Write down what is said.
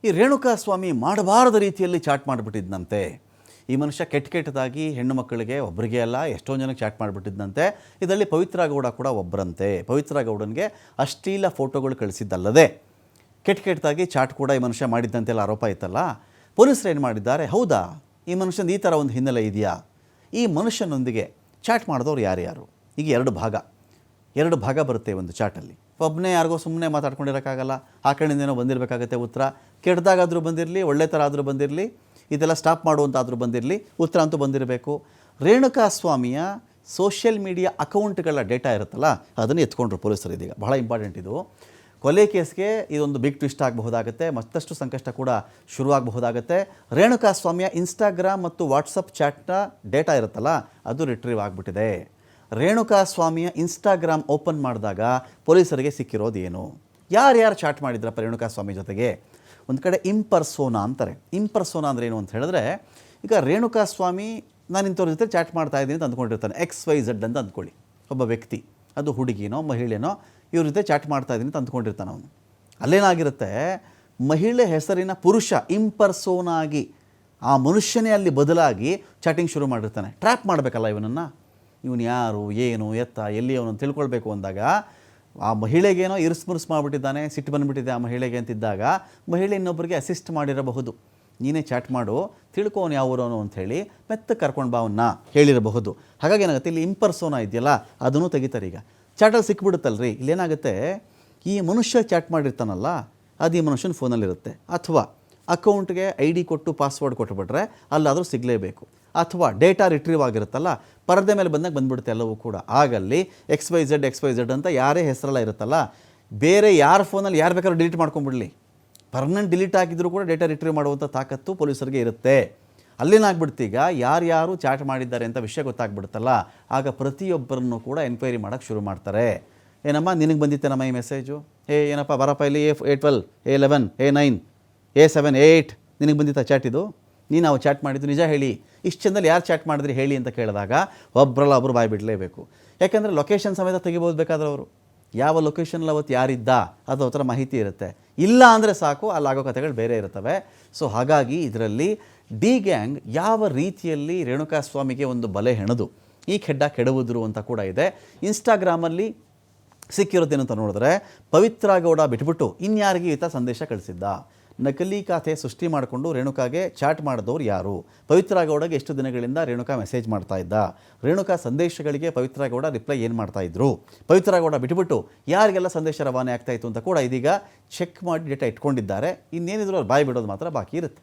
ಈ ರೇಣುಕಾ ಸ್ವಾಮಿ ಮಾಡಬಾರದ ರೀತಿಯಲ್ಲಿ ಚಾಟ್ ಮಾಡಿಬಿಟ್ಟಿದ್ದಂತೆ. ಈ ಮನುಷ್ಯ ಕೆಟ್ಟದಾಗಿ ಹೆಣ್ಣು ಮಕ್ಕಳಿಗೆ ಒಬ್ಬರಿಗೆ ಅಲ್ಲ ಎಷ್ಟೊಂದು ಜನಕ್ಕೆ ಚಾಟ್ ಮಾಡಿಬಿಟ್ಟಿದ್ದಂತೆ. ಇದರಲ್ಲಿ ಪವಿತ್ರ ಗೌಡ ಕೂಡ ಒಬ್ಬರಂತೆ. ಪವಿತ್ರ ಗೌಡನಿಗೆ ಅಶ್ಲೀಲ ಫೋಟೋಗಳು ಕಳಿಸಿದ್ದಲ್ಲದೆ ಕೆಟ್ಟದಾಗಿ ಚಾಟ್ ಕೂಡ ಈ ಮನುಷ್ಯ ಮಾಡಿದ್ದಂತೆಲ್ಲ ಆರೋಪ ಇತ್ತಲ್ಲ. ಪೊಲೀಸರು ಏನು ಮಾಡಿದ್ದಾರೆ, ಹೌದಾ ಈ ಮನುಷ್ಯನ ಈ ಥರ ಒಂದು ಹಿನ್ನೆಲೆ ಇದೆಯಾ, ಈ ಮನುಷ್ಯನೊಂದಿಗೆ ಚಾಟ್ ಮಾಡಿದವ್ರು ಯಾರ್ಯಾರು, ಈಗ ಎರಡು ಭಾಗ ಬರುತ್ತೆ ಒಂದು ಚಾಟಲ್ಲಿ. ಒಬ್ಬನೇ ಯಾರಿಗೋ ಸುಮ್ಮನೆ ಮಾತಾಡ್ಕೊಂಡಿರೋಕ್ಕಾಗಲ್ಲ, ಆ ಕಡೆಯಿಂದೇನೋ ಬಂದಿರಬೇಕಾಗತ್ತೆ ಉತ್ತರ. ಕೆಟ್ಟದಾಗಾದರೂ ಬಂದಿರಲಿ, ಒಳ್ಳೆ ಥರ ಆದರೂ ಬಂದಿರಲಿ, ಇದೆಲ್ಲ ಸ್ಟಾಪ್ ಮಾಡುವಂತಾದರೂ ಬಂದಿರಲಿ, ಉತ್ತರ ಅಂತೂ ಬಂದಿರಬೇಕು. ರೇಣುಕಾ ಸ್ವಾಮಿಯ ಸೋಷಿಯಲ್ ಮೀಡಿಯಾ ಅಕೌಂಟ್ಗಳ ಡೇಟಾ ಇರುತ್ತಲ್ಲ, ಅದನ್ನು ಎತ್ಕೊಂಡ್ರು ಪೊಲೀಸರು. ಇದೀಗ ಬಹಳ ಇಂಪಾರ್ಟೆಂಟ್ ಇದು. ಕೊಲೆ ಕೇಸ್ಗೆ ಇದೊಂದು ಬಿಗ್ ಟ್ವಿಸ್ಟ್ ಆಗಬಹುದಾಗುತ್ತೆ, ಮತ್ತಷ್ಟು ಸಂಕಷ್ಟ ಕೂಡ ಶುರುವಾಗಬಹುದಾಗುತ್ತೆ. ರೇಣುಕಾ ಸ್ವಾಮಿಯ ಇನ್ಸ್ಟಾಗ್ರಾಮ್ ಮತ್ತು ವಾಟ್ಸಪ್ ಚಾಟ್ನ ಡೇಟಾ ಇರುತ್ತಲ್ಲ, ಅದು ರಿಟ್ರೀವ್ ಆಗಿಬಿಟ್ಟಿದೆ. ರೇಣುಕಾ ಸ್ವಾಮಿಯ ಇನ್ಸ್ಟಾಗ್ರಾಮ್ ಓಪನ್ ಮಾಡಿದಾಗ ಪೊಲೀಸರಿಗೆ ಸಿಕ್ಕಿರೋದು ಏನು, ಯಾರ್ಯಾರು ಚಾಟ್ ಮಾಡಿದ್ರಪ್ಪ ರೇಣುಕಾ ಸ್ವಾಮಿ ಜೊತೆಗೆ. ಒಂದು ಕಡೆ ಇಂಪರ್ಸೋನಾ ಅಂತಾರೆ. ಇಂಪರ್ಸೋನಾ ಅಂದರೆ ಏನು ಅಂತ ಹೇಳಿದ್ರೆ, ಈಗ ರೇಣುಕಾ ಸ್ವಾಮಿ ನಾನು ಇಂಥವ್ರ ಜೊತೆ ಚಾಟ್ ಮಾಡ್ತಾ ಇದ್ದೀನಿ ಅಂತ ಅಂದ್ಕೊಂಡಿರ್ತಾನೆ. XYZ ಅಂತ ಅಂದ್ಕೊಳ್ಳಿ, ಒಬ್ಬ ವ್ಯಕ್ತಿ, ಅದು ಹುಡುಗಿನೋ ಮಹಿಳೆನೋ, ಇವ್ರ ಜೊತೆ ಚಾಟ್ ಮಾಡ್ತಾ ಇದ್ದೀನಿ ಅಂತ ಅಂದ್ಕೊಂಡಿರ್ತಾನೆ ಅವನು. ಅಲ್ಲೇನಾಗಿರುತ್ತೆ, ಮಹಿಳೆ ಹೆಸರಿನ ಪುರುಷ ಇಂಪರ್ಸೋನಾಗಿ ಆ ಮನುಷ್ಯನೇ ಅಲ್ಲಿ ಬದಲಾಗಿ ಚಾಟಿಂಗ್ ಶುರು ಮಾಡಿರ್ತಾನೆ. ಟ್ರ್ಯಾಪ್ ಮಾಡಬೇಕಲ್ಲ ಇವನನ್ನು, ಇವನು ಯಾರು, ಏನು, ಎತ್ತ, ಎಲ್ಲಿ ಅವನು ತಿಳ್ಕೊಳ್ಬೇಕು ಅಂದಾಗ ಆ ಮಹಿಳೆಗೇನೋ ಇರಿಸ್ಮುರಿಸ್ ಮಾಡಿಬಿಟ್ಟಿದ್ದಾನೆ, ಸಿಟ್ಟು ಬಂದುಬಿಟ್ಟಿದೆ ಆ ಮಹಿಳೆಗೆ ಅಂತಿದ್ದಾಗ ಮಹಿಳೆ ಇನ್ನೊಬ್ಬರಿಗೆ ಅಸಿಸ್ಟ್ ಮಾಡಿರಬಹುದು. ನೀನೇ ಚಾಟ್ ಮಾಡು, ತಿಳ್ಕೋನು ಯಾವೂರೋನು ಅಂಥೇಳಿ ಮೆತ್ತ ಕರ್ಕೊಂಡು ಬಾ ಅವನ್ನ ಹೇಳಿರಬಹುದು. ಹಾಗಾಗಿ ಏನಾಗುತ್ತೆ, ಇಲ್ಲಿ ಇಂಪರ್ಸೋನಾ ಇದೆಯಲ್ಲ ಅದನ್ನು ತೆಗಿತಾರೆ. ಈಗ ಚಾಟಲ್ಲಿ ಸಿಕ್ಬಿಡುತ್ತಲ್ರಿ, ಇಲ್ಲೇನಾಗುತ್ತೆ, ಈ ಮನುಷ್ಯ ಚಾಟ್ ಮಾಡಿರ್ತಾನಲ್ಲ ಅದು ಈ ಮನುಷ್ಯನ ಫೋನಲ್ಲಿರುತ್ತೆ. ಅಥವಾ ಅಕೌಂಟ್ಗೆ ID ಕೊಟ್ಟು ಪಾಸ್ವರ್ಡ್ ಕೊಟ್ಟುಬಿಟ್ರೆ ಅಲ್ಲಾದರೂ ಸಿಗಲೇಬೇಕು. ಅಥವಾ ಡೇಟಾ ರಿಟ್ರೀವ್ ಆಗಿರುತ್ತಲ್ಲ, ಪರದೆ ಮೇಲೆ ಬಂದಾಗ ಬಂದುಬಿಡುತ್ತೆ ಎಲ್ಲವೂ ಕೂಡ. ಆಗಲ್ಲಿ XYZ ಅಂತ ಯಾರೇ ಹೆಸರೆಲ್ಲ ಇರುತ್ತಲ್ಲ, ಬೇರೆ ಯಾರ ಫೋನಲ್ಲಿ ಯಾರು ಬೇಕಾದ್ರೂ ಡಿಲೀಟ್ ಮಾಡ್ಕೊಂಡ್ಬಿಡಲಿ, ಪರ್ಮನೆಂಟ್ ಡಿಲೀಟ್ ಆಗಿದ್ದರೂ ಕೂಡ ಡೇಟಾ ರಿಟ್ರೀವ್ ಮಾಡುವಂಥ ತಾಕತ್ತು ಪೊಲೀಸರಿಗೆ ಇರುತ್ತೆ. ಅಲ್ಲೇನಾಗ್ಬಿಡ್ತೀಗ ಯಾರ್ಯಾರು ಚಾಟ್ ಮಾಡಿದ್ದಾರೆ ಅಂತ ವಿಷಯ ಗೊತ್ತಾಗ್ಬಿಡುತ್ತಲ್ಲ, ಆಗ ಪ್ರತಿಯೊಬ್ಬರನ್ನು ಕೂಡ ಎನ್ಕ್ವೈರಿ ಮಾಡೋಕ್ಕೆ ಶುರು ಮಾಡ್ತಾರೆ. ಏನಮ್ಮ ನಿನಗೆ ಬಂದಿತ್ತೇನಮ್ಮ ಈ ಮೆಸೇಜು, ಏನಪ್ಪ ಬರಪ್ಪ ಇಲ್ಲಿ A12 A11 A9 A7 A8 ನಿನಗೆ ಬಂದಿತ್ತ ಚಾಟ್ ಇದು, ನೀನು ನಾವು ಚಾಟ್ ಮಾಡಿದ್ದು ನಿಜ ಹೇಳಿ, ಇಷ್ಟು ಚಂದಲ್ಲಿ ಯಾರು ಚಾಟ್ ಮಾಡಿದ್ರಿ ಹೇಳಿ ಅಂತ ಕೇಳಿದಾಗ ಒಬ್ಬರಲ್ಲ ಒಬ್ಬರು ಬಾಯಿ ಬಿಡಲೇಬೇಕು. ಯಾಕೆಂದರೆ ಲೊಕೇಶನ್ ಸಮೇತ ತೆಗಿಬೋದು ಬೇಕಾದ್ರೆ ಅವರು, ಯಾವ ಲೊಕೇಶನಲ್ಲಿ ಅವತ್ತು ಯಾರಿದ್ದ ಅದು ಅವರ ಮಾಹಿತಿ ಇರುತ್ತೆ. ಇಲ್ಲ ಅಂದರೆ ಸಾಕು, ಅಲ್ಲಾಗೋ ಕಥೆಗಳು ಬೇರೆ ಇರ್ತವೆ. ಸೊ ಹಾಗಾಗಿ ಇದರಲ್ಲಿ ಡಿ ಗ್ಯಾಂಗ್ ಯಾವ ರೀತಿಯಲ್ಲಿ ರೇಣುಕಾ ಸ್ವಾಮಿಗೆ ಒಂದು ಬಲೆ ಹೆಣೆದು ಈ ಖೆಡ್ಡ ಕೆಡವುದ್ರು ಅಂತ ಕೂಡ ಇದೆ. ಇನ್ಸ್ಟಾಗ್ರಾಮಲ್ಲಿ ಸಿಕ್ಕಿರೋದೇನು ಅಂತ ನೋಡಿದ್ರೆ, ಪವಿತ್ರ ಗೌಡ ಬಿಟ್ಬಿಟ್ಟು ಇನ್ಯಾರಿಗೆ ಈತ ಸಂದೇಶ ಕಳಿಸಿದ್ದ, ನಕಲಿ ಖಾತೆ ಸೃಷ್ಟಿ ಮಾಡಿಕೊಂಡು ರೇಣುಕಾಗೆ ಚಾಟ್ ಮಾಡಿದವ್ರು ಯಾರು, ಪವಿತ್ರ ಗೌಡಗೆ ಎಷ್ಟು ದಿನಗಳಿಂದ ರೇಣುಕಾ ಮೆಸೇಜ್ ಮಾಡ್ತಾ ಇದ್ದ, ರೇಣುಕಾ ಸಂದೇಶಗಳಿಗೆ ಪವಿತ್ರ ಗೌಡ ರಿಪ್ಲೈ ಏನು ಮಾಡ್ತಾ ಇದ್ರು, ಪವಿತ್ರ ಗೌಡ ಬಿಟ್ಬಿಟ್ಟು ಯಾರಿಗೆಲ್ಲ ಸಂದೇಶ ರವಾನೆ ಆಗ್ತಾ ಇತ್ತು ಅಂತ ಕೂಡ ಇದೀಗ ಚೆಕ್ ಮಾಡಿ ಡೇಟಾ ಇಟ್ಕೊಂಡಿದ್ದಾರೆ. ಇನ್ನೇನಿದ್ರು ಅವ್ರು ಬಾಯಿ ಬಿಡೋದು ಮಾತ್ರ ಬಾಕಿ ಇರುತ್ತೆ.